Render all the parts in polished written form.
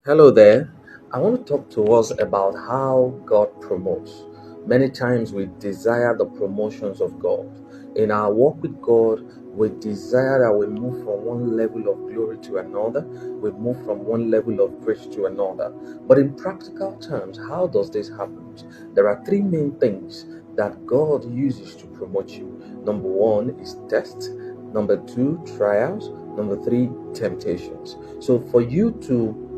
Hello there. I want to talk to us about how God promotes. Many times we desire the promotions of God. In our walk with God, we desire that we move from one level of glory to another. We move from one level of grace to another. But in practical terms, how does this happen? There are three main things that God uses to promote you. Number one is test. Number two, trials. Number three, temptations. So for you to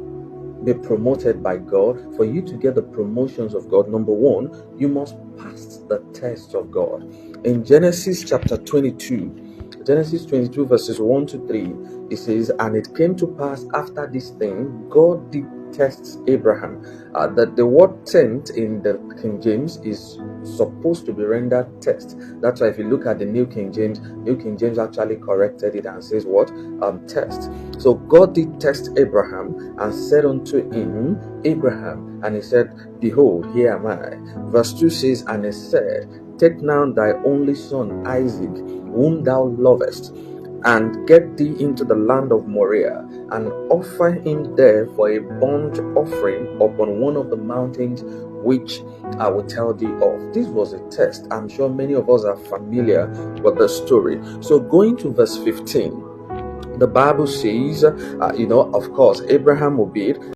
be promoted by God, for you to get the promotions of God, number one, you must pass the test of God. In Genesis 22, verses 1 to 3, it says, "And it came to pass after this thing, God did test Abraham." That the word "tent" in the King James is supposed to be rendered test. That's why if you look at the New King James actually corrected it and says what? Test. So God did test Abraham and said unto him, Abraham, and he said, Behold, here am I. Verse 2 says, And he said, Take now thy only son Isaac, whom thou lovest, and get thee into the land of Moriah, and offer him there for a burnt offering upon one of the mountains which I will tell thee of. This was a test. I'm sure many of us are familiar with the story. So going to verse 15, the Bible says, of course, Abraham obeyed.